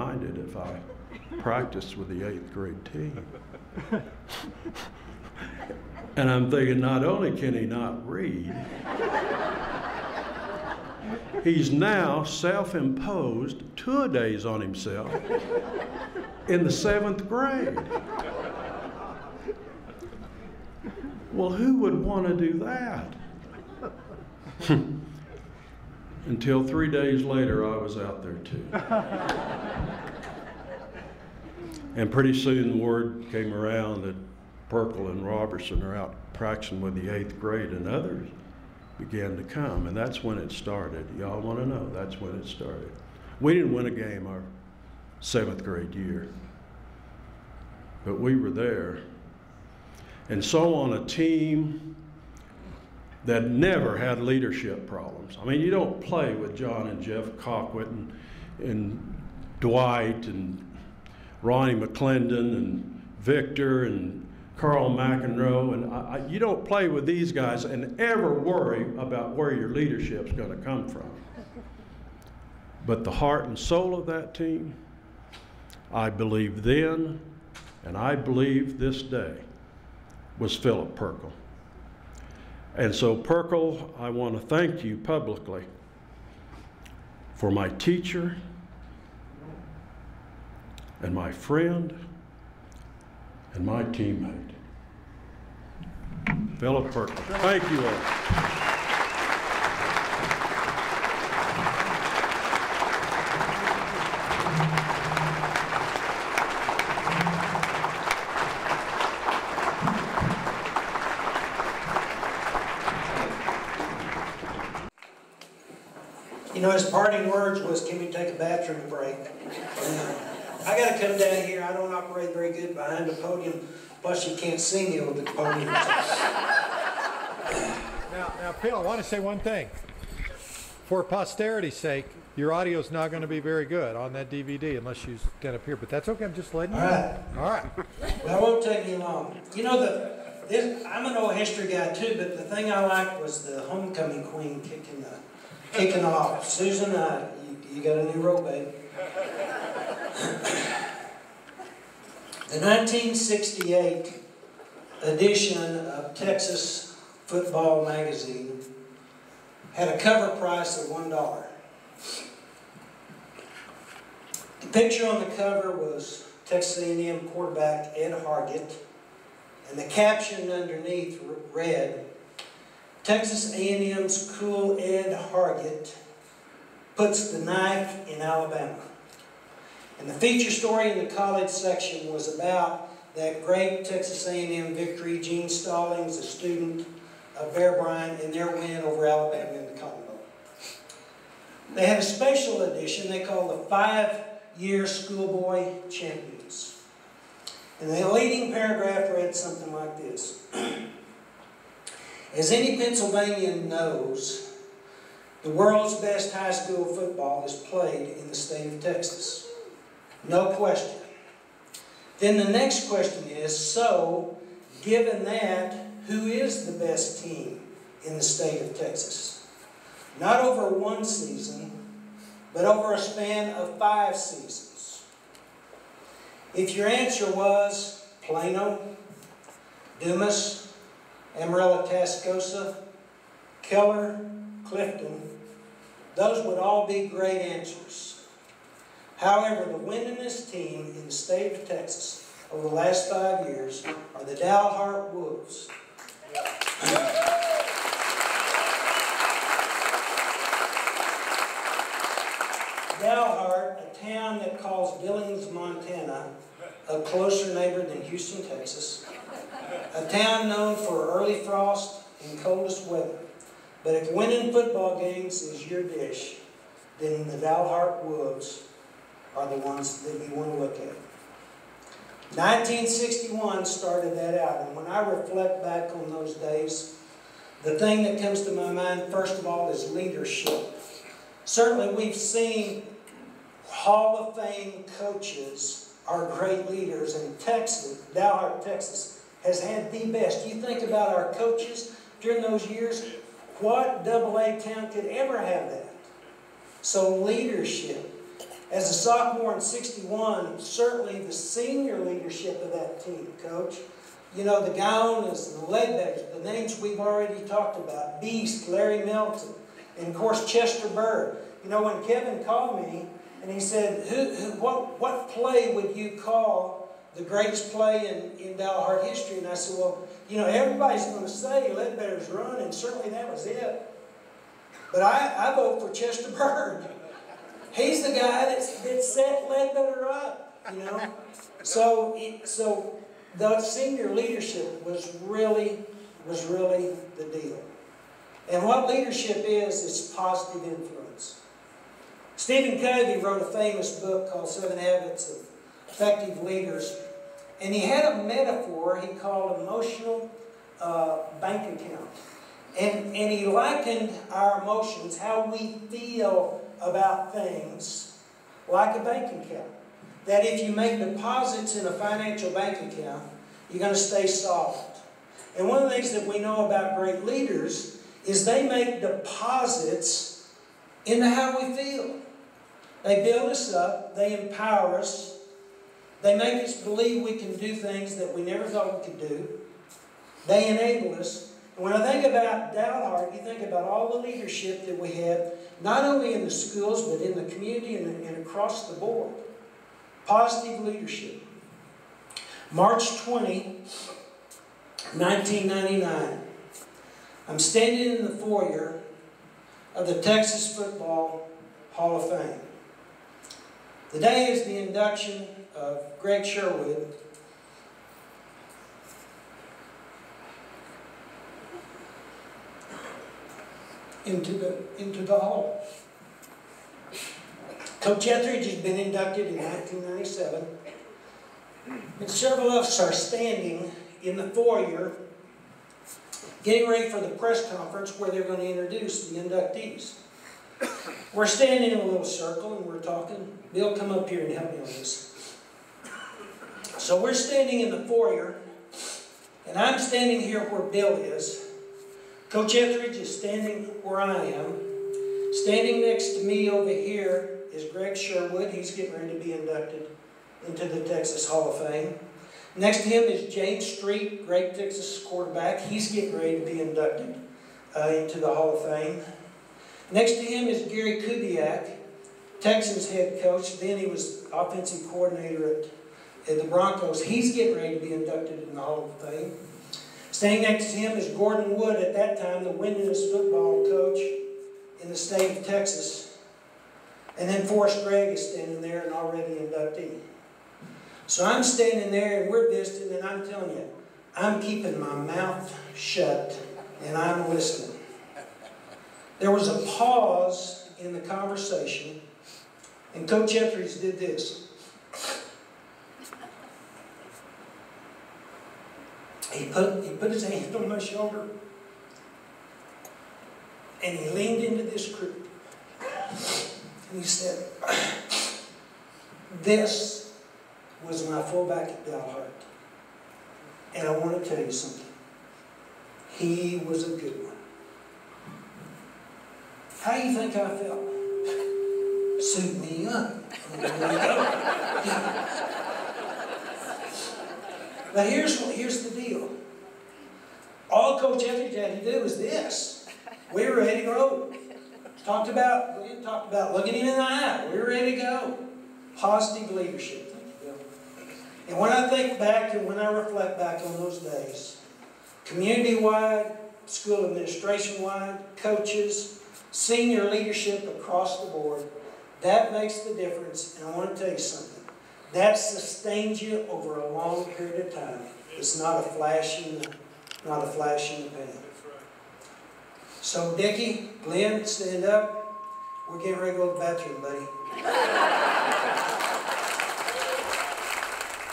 minded if I practiced with the 8th grade team. And I'm thinking, not only can he not read, he's now self-imposed 2 days on himself in the 7th grade. Well, who would want to do that? Until 3 days later, I was out there too. And pretty soon word came around that Perkle and Robertson are out practicing with the 8th grade, and others began to come, and that's when it started. Y'all want to know, that's when it started. We didn't win a game our 7th grade year, but we were there. And so on a team that never had leadership problems. I mean, you don't play with John and Jeff Colquitt and Dwight and Ronnie McClendon and Victor and Carl McEnroe, and you don't play with these guys and ever worry about where your leadership's going to come from. But the heart and soul of that team, I believe then, and I believe this day, was Philip Perkle. And so, Perkle, I want to thank you publicly for my teacher and my friend and my teammate, Philip Perkle. Thank you all. You know, his parting words was, "Can we take a bathroom break?" I got to come down here. I don't operate very good behind a podium. Plus, you can't see me over the podium. Now, Phil, I want to say one thing. For posterity's sake, your audio's not going to be very good on that DVD unless you stand up here. But that's okay. I'm just letting you know. All right. Well, it won't take me long. You know, I'm an old history guy too, but the thing I liked was the homecoming queen kicking off. Susan, you got a new role, babe. The 1968 edition of Texas Football magazine had a cover price of $1. The picture on the cover was Texas A&M quarterback Ed Hargett, and the caption underneath read, "Texas A&M's cool Ed Hargett puts the knife in Alabama." And the feature story in the college section was about that great Texas A&M victory, Gene Stallings, a student of Bear Bryant, in their win over Alabama in the Cotton Bowl. They had a special edition they called the 5-Year Schoolboy Champions. And the leading paragraph read something like this. As any Pennsylvanian knows, the world's best high school football is played in the state of Texas. No question. Then the next question is, so, given that, who is the best team in the state of Texas? Not over one season, but over a span of 5 seasons. If your answer was Plano, Dumas, Amarillo, Tascosa, Keller, Clifton, those would all be great answers. However, the winningest team in the state of Texas over the last 5 years are the Dalhart Wolves. Dalhart, a town that calls Billings, Montana, a closer neighbor than Houston, Texas, a town known for early frost and coldest weather. But if winning football games is your dish, then the Dalhart Wolves are the ones that you want to look at. 1961 started that out, and when I reflect back on those days, the thing that comes to my mind first of all is leadership. Certainly we've seen Hall of Fame coaches are great leaders, and Texas, Dalhart, Texas, has had the best. You think about our coaches during those years, what AA town could ever have that? So leadership. As a sophomore in '61, certainly the senior leadership of that team, Coach, you know, the Gowns and the Ledbetters, the names we've already talked about, Beast, Larry Melton, and of course Chester Bird. You know, when Kevin called me and he said, what play would you call the greatest play in Dalhart history? And I said, well, you know, everybody's going to say Ledbetter's run, and certainly that was it. But I vote for Chester Bird. He's the guy that set Ledbetter up, you know. So the senior leadership was really the deal. And what leadership is positive influence. Stephen Covey wrote a famous book called 7 Habits of Effective Leaders. And he had a metaphor he called emotional bank account. And he likened our emotions, how we feel about things, like a bank account. That if you make deposits in a financial bank account, you're going to stay solid. And one of the things that we know about great leaders is they make deposits into how we feel. They build us up, they empower us, they make us believe we can do things that we never thought we could do. They enable us. And when I think about Dalhart, you think about all the leadership that we have, not only in the schools, but in the community and across the board. Positive leadership. March 20, 1999. I'm standing in the foyer of the Texas Football Hall of Fame. The day is the induction of Greg Sherwood into the hall. Coach Etheridge has been inducted in 1997. And several of us are standing in the foyer getting ready for the press conference where they're going to introduce the inductees. We're standing in a little circle and we're talking. Bill, come up here and help me on this. So we're standing in the foyer, and I'm standing here where Bill is. Coach Etheridge is standing where I am. Standing next to me over here is Greg Sherwood. He's getting ready to be inducted into the Texas Hall of Fame. Next to him is James Street, great Texas quarterback. He's getting ready to be inducted into the Hall of Fame. Next to him is Gary Kubiak, Texans head coach. Then he was offensive coordinator at the Broncos. He's getting ready to be inducted in the Hall of Fame. Standing next to him is Gordon Wood, at that time the winningest football coach in the state of Texas. And then Forrest Gregg is standing there, an already inductee. So I'm standing there and we're visiting, and I'm telling you, I'm keeping my mouth shut and I'm listening. There was a pause in the conversation, and Coach Etheridge did this. He put his hand on my shoulder, and he leaned into this group, and he said, "This was my fullback at Dalhart, and I want to tell you something. He was a good one." How do you think I felt? Suit me up. But here's the deal. All Coach Etheridge had to do was this. We were ready to go. We talked about looking him in the eye. We were ready to go. Positive leadership. Thank you, Bill. And when I think back and when I reflect back on those days, community-wide, school administration-wide, coaches, senior leadership across the board, that makes the difference. And I want to tell you something. That sustains you over a long period of time. It's not a flash in the pan. So, Dickie, Glenn, stand up. We're getting ready to go to the bathroom, buddy.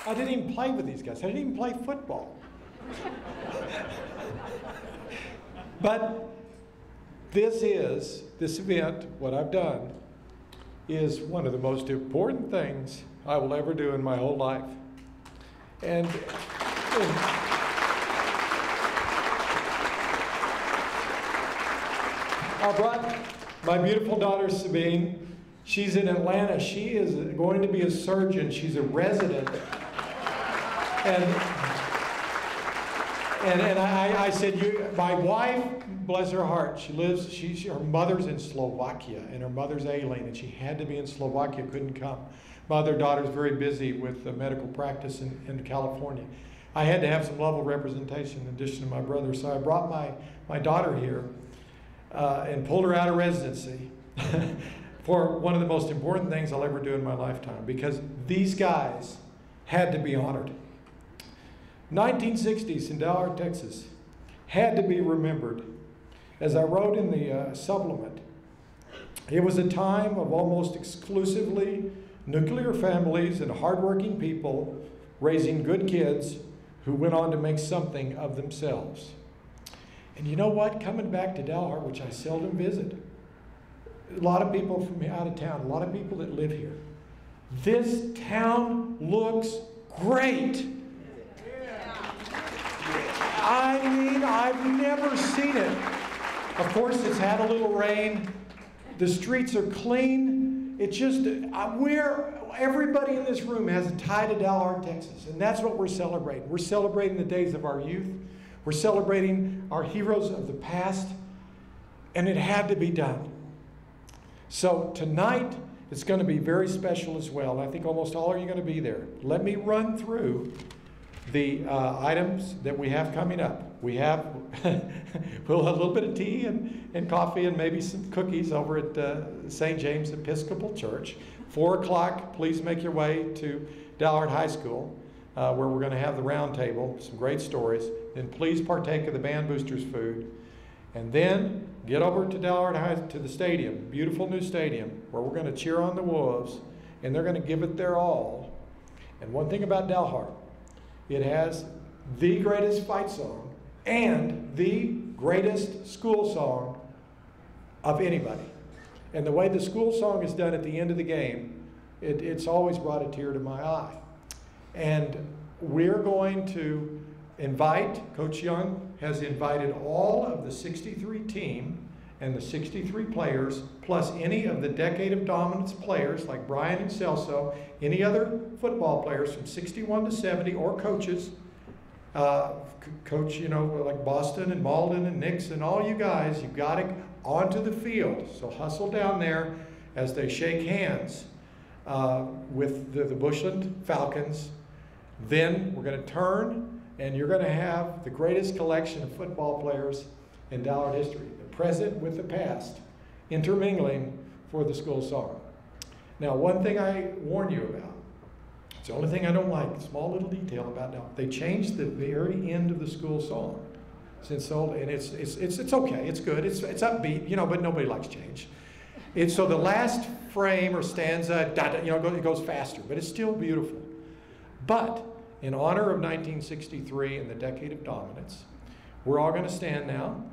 I didn't even play with these guys. I didn't even play football. But this event, what I've done, is one of the most important things I will ever do in my whole life. And I brought my beautiful daughter Sabine. She's in Atlanta. She is going to be a surgeon. She's a resident. And I said, my wife, bless her heart, her mother's in Slovakia, and her mother's ailing, and she had to be in Slovakia, couldn't come. My other daughter's very busy with medical practice in California. I had to have some level of representation in addition to my brother, so I brought my daughter here and pulled her out of residency for one of the most important things I'll ever do in my lifetime, because these guys had to be honored. 1960s in Dalhart, Texas, had to be remembered. As I wrote in the supplement, it was a time of almost exclusively nuclear families and hardworking people raising good kids who went on to make something of themselves. And you know what? Coming back to Dalhart, which I seldom visit, a lot of people from out of town, a lot of people that live here. This town looks great. I mean, I've never seen it. Of course, it's had a little rain. The streets are clean. It's just, everybody in this room has a tie to Dalhart, Texas. And that's what we're celebrating. We're celebrating the days of our youth. We're celebrating our heroes of the past. And it had to be done. So tonight, it's going to be very special as well. I think almost all of you are going to be there. Let me run through the items that we have coming up. We have we'll have a little bit of tea and coffee and maybe some cookies over at St. James Episcopal Church. 4 o'clock, please make your way to Dalhart High School, where we're going to have the round table, some great stories. Then please partake of the Band Boosters food. And then get over to Dalhart High, to the stadium, beautiful new stadium, where we're going to cheer on the Wolves, and they're going to give it their all. And one thing about Dalhart, it has the greatest fight song and the greatest school song of anybody. And the way the school song is done at the end of the game, it's always brought a tear to my eye. And we're going to invite, Coach Young has invited all of the 63 team and the 63 players, plus any of the Decade of Dominance players like Brian and Celso, any other football players from 61 to 70, or coaches, coach, like Boston and Malden and Nix and all you guys, you've got to onto the field. So hustle down there as they shake hands with the Bushland Falcons. Then we're going to turn, and you're going to have the greatest collection of football players in Dalhart history, the present with the past, intermingling for the school song. Now, one thing I warn you about, it's the only thing I don't like, small little detail about now. They changed the very end of the school song. Since old, and it's okay, it's good, it's upbeat, but nobody likes change. So the last frame or stanza, it goes faster, but it's still beautiful. But in honor of 1963 and the Decade of Dominance, we're all going to stand now,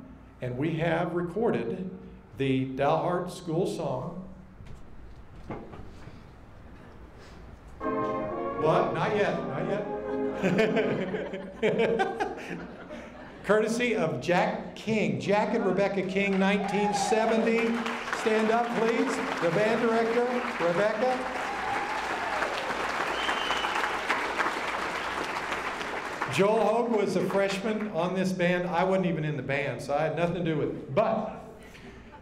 and we have recorded the Dalhart School Song. What? Not yet, not yet. Courtesy of Jack King. Jack and Rebecca King, 1970. Stand up, please. The band director, Rebecca. Joel Hogue was a freshman on this band. I wasn't even in the band, so I had nothing to do with it. But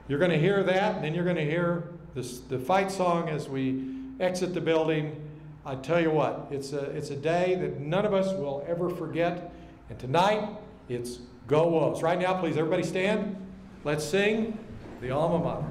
you're going to hear that, and then you're going to hear the fight song as we exit the building. I tell you what, it's a day that none of us will ever forget. And tonight, it's Go Wolves. Right now, please, everybody stand. Let's sing the alma mater.